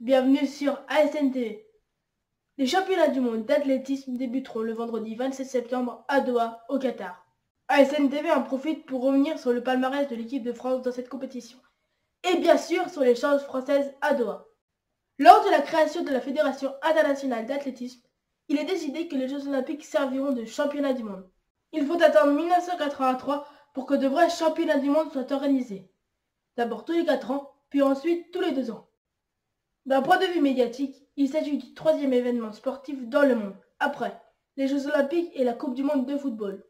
bienvenue sur ASN TV. Les championnats du monde d'athlétisme débuteront le vendredi 27 septembre à Doha, au Qatar. ASN TV en profite pour revenir sur le palmarès de l'équipe de France dans cette compétition. Et bien sûr sur les chances françaises à Doha. Lors de la création de la Fédération internationale d'athlétisme, il est décidé que les Jeux olympiques serviront de championnat du monde. Il faut attendre 1983 pour que de vrais championnats du monde soient organisés. D'abord tous les 4 ans, puis ensuite tous les 2 ans. D'un point de vue médiatique, il s'agit du 3e événement sportif dans le monde, après les Jeux olympiques et la Coupe du monde de football.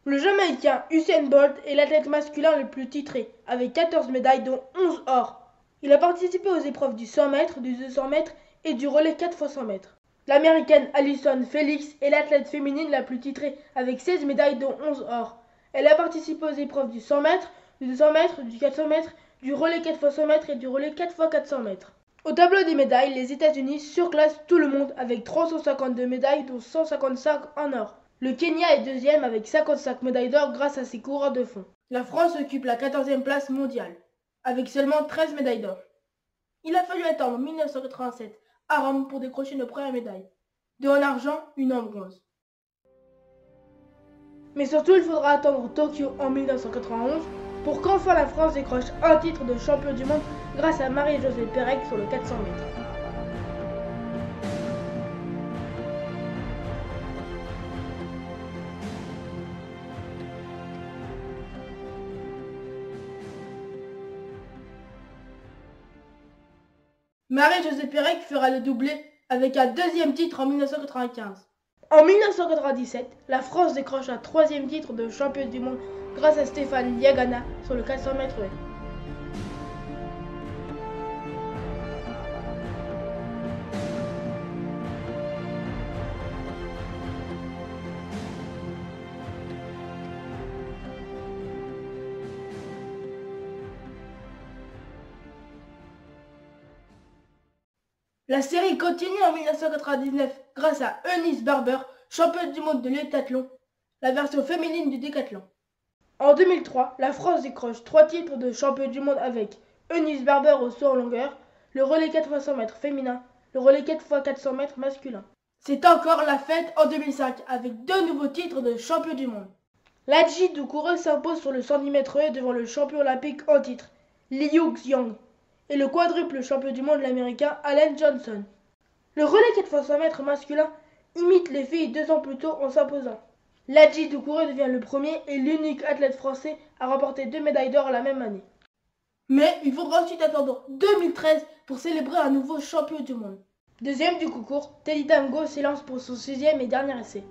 Le Jamaïcain Usain Bolt est l'athlète masculin le plus titré, avec 14 médailles dont 11 or. Il a participé aux épreuves du 100 mètres, du 200 mètres et du relais 4 x 100 mètres. L'américaine Allyson Felix est l'athlète féminine la plus titrée, avec 16 médailles dont 11 or. Elle a participé aux épreuves du 100 mètres, du 200 mètres, du 400 mètres, du relais 4 x 100 mètres et du relais 4 x 400 mètres. Au tableau des médailles, les États-Unis surclassent tout le monde avec 352 médailles dont 155 en or. Le Kenya est deuxième avec 55 médailles d'or grâce à ses coureurs de fond. La France occupe la 14e place mondiale, avec seulement 13 médailles d'or. Il a fallu attendre 1987 à Rome pour décrocher nos premières médailles. 2 en argent, 1 en bronze. Mais surtout, il faudra attendre Tokyo en 1991 pour qu'enfin la France décroche un titre de champion du monde grâce à Marie-Josée Pérec sur le 400 mètres. Marie-Josée Pérec fera le doublé avec un 2e titre en 1995. En 1997, la France décroche un 3e titre de champion du monde grâce à Stéphane Diagana sur le 400 mètres haies. La série continue en 1999 grâce à Eunice Barber, championne du monde de l'hétathlon, la version féminine du décathlon. En 2003, la France décroche 3 titres de champion du monde avec Eunice Barber au saut en longueur, le relais 4 x 100 mètres féminin, le relais 4 x 400 mètres masculin. C'est encore la fête en 2005 avec 2 nouveaux titres de champion du monde. Ladji Doucoureux s'impose sur le 110 mètres haies devant le champion olympique en titre, Liu Xiang, et le quadruple champion du monde l'américain Allen Johnson. Le relais 4 x 100 mètres masculin imite les filles 2 ans plus tôt en s'imposant. Ladji Doucoureux devient le premier et l'unique athlète français à remporter 2 médailles d'or la même année. Mais il faudra ensuite attendre 2013 pour célébrer un nouveau champion du monde. Deuxième du concours, Teddy Tamgo s'élance pour son 6e et dernier essai.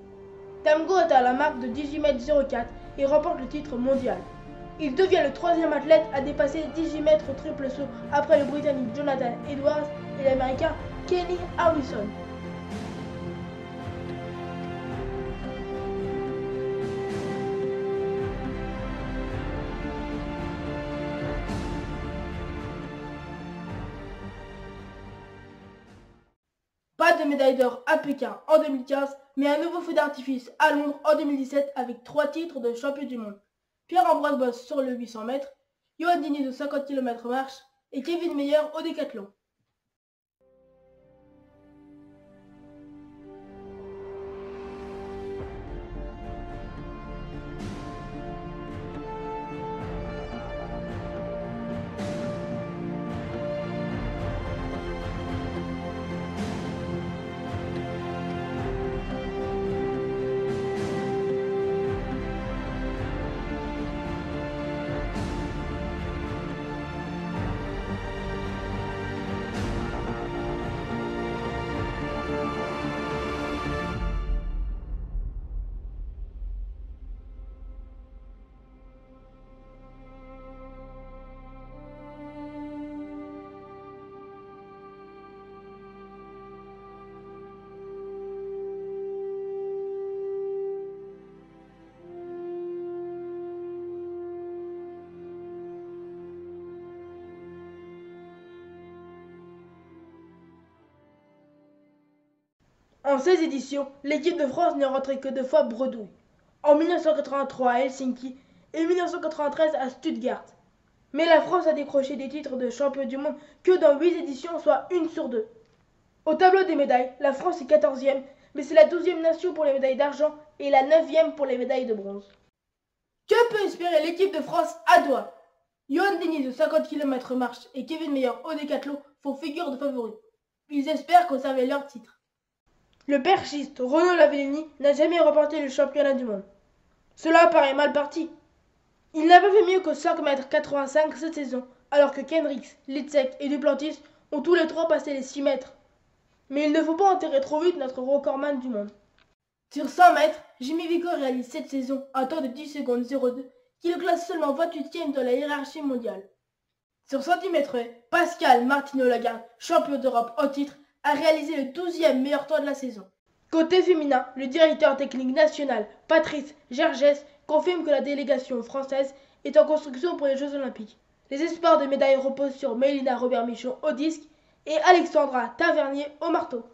Tamgo atteint la marque de 18,04 m et remporte le titre mondial. Il devient le 3e athlète à dépasser 18 mètres au triple saut après le Britannique Jonathan Edwards et l'Américain Kenny Harrison. Pas de médaille d'or à Pékin en 2015, mais un nouveau feu d'artifice à Londres en 2017 avec 3 titres de champion du monde. Pierre-Ambroise Bosse sur le 800 mètres, Johan Diniz au 50 km marche et Kevin Meyer au décathlon. En 16 éditions, l'équipe de France n'est rentrée que 2 fois bredouille. En 1983 à Helsinki et 1993 à Stuttgart. Mais la France a décroché des titres de champion du monde que dans 8 éditions, soit une sur deux. Au tableau des médailles, la France est 14e, mais c'est la 12e nation pour les médailles d'argent et la 9e pour les médailles de bronze. Que peut espérer l'équipe de France à Doha? Yoann Denis de 50 km marche et Kevin Meyer au décathlon font figure de favoris. Ils espèrent conserver leur titre. Le perchiste Renaud Lavillenie n'a jamais remporté le championnat du monde. Cela paraît mal parti. Il n'a pas fait mieux que 5,85 m cette saison, alors que Kendricks, Litzek et Duplantis ont tous les trois passé les 6 mètres. Mais il ne faut pas enterrer trop vite notre recordman du monde. Sur 100 mètres, Jimmy Vico réalise cette saison un temps de 10 secondes 02, qui le classe seulement 28e dans la hiérarchie mondiale. Sur 110 mètres, Pascal Martino-Lagarde, champion d'Europe en titre, a réalisé le 12e meilleur temps de la saison. Côté féminin, le directeur technique national, Patrice Gergès, confirme que la délégation française est en construction pour les Jeux Olympiques. Les espoirs de médailles reposent sur Mélina Robert-Michon au disque et Alexandra Tavernier au marteau.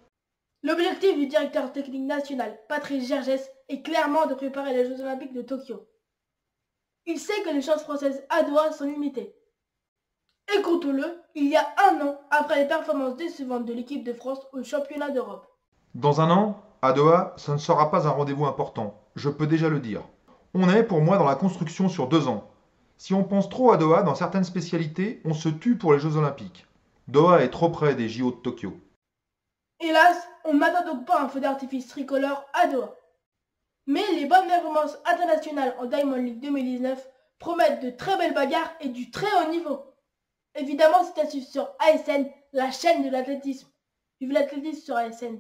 L'objectif du directeur technique national, Patrice Gergès, est clairement de préparer les Jeux Olympiques de Tokyo. Il sait que les chances françaises à Doha sont limitées. Écoutons-le, il y a un an, après les performances décevantes de l'équipe de France au championnat d'Europe. Dans un an, à Doha, ce ne sera pas un rendez-vous important, je peux déjà le dire. On est pour moi dans la construction sur 2 ans. Si on pense trop à Doha dans certaines spécialités, on se tue pour les Jeux Olympiques. Doha est trop près des JO de Tokyo. Hélas, on ne m'attend donc pas un feu d'artifice tricolore à Doha. Mais les bonnes performances internationales en Diamond League 2019 promettent de très belles bagarres et du très haut niveau. Évidemment, c'est à suivre sur ASN, la chaîne de l'athlétisme. Vive l'athlétisme sur ASN.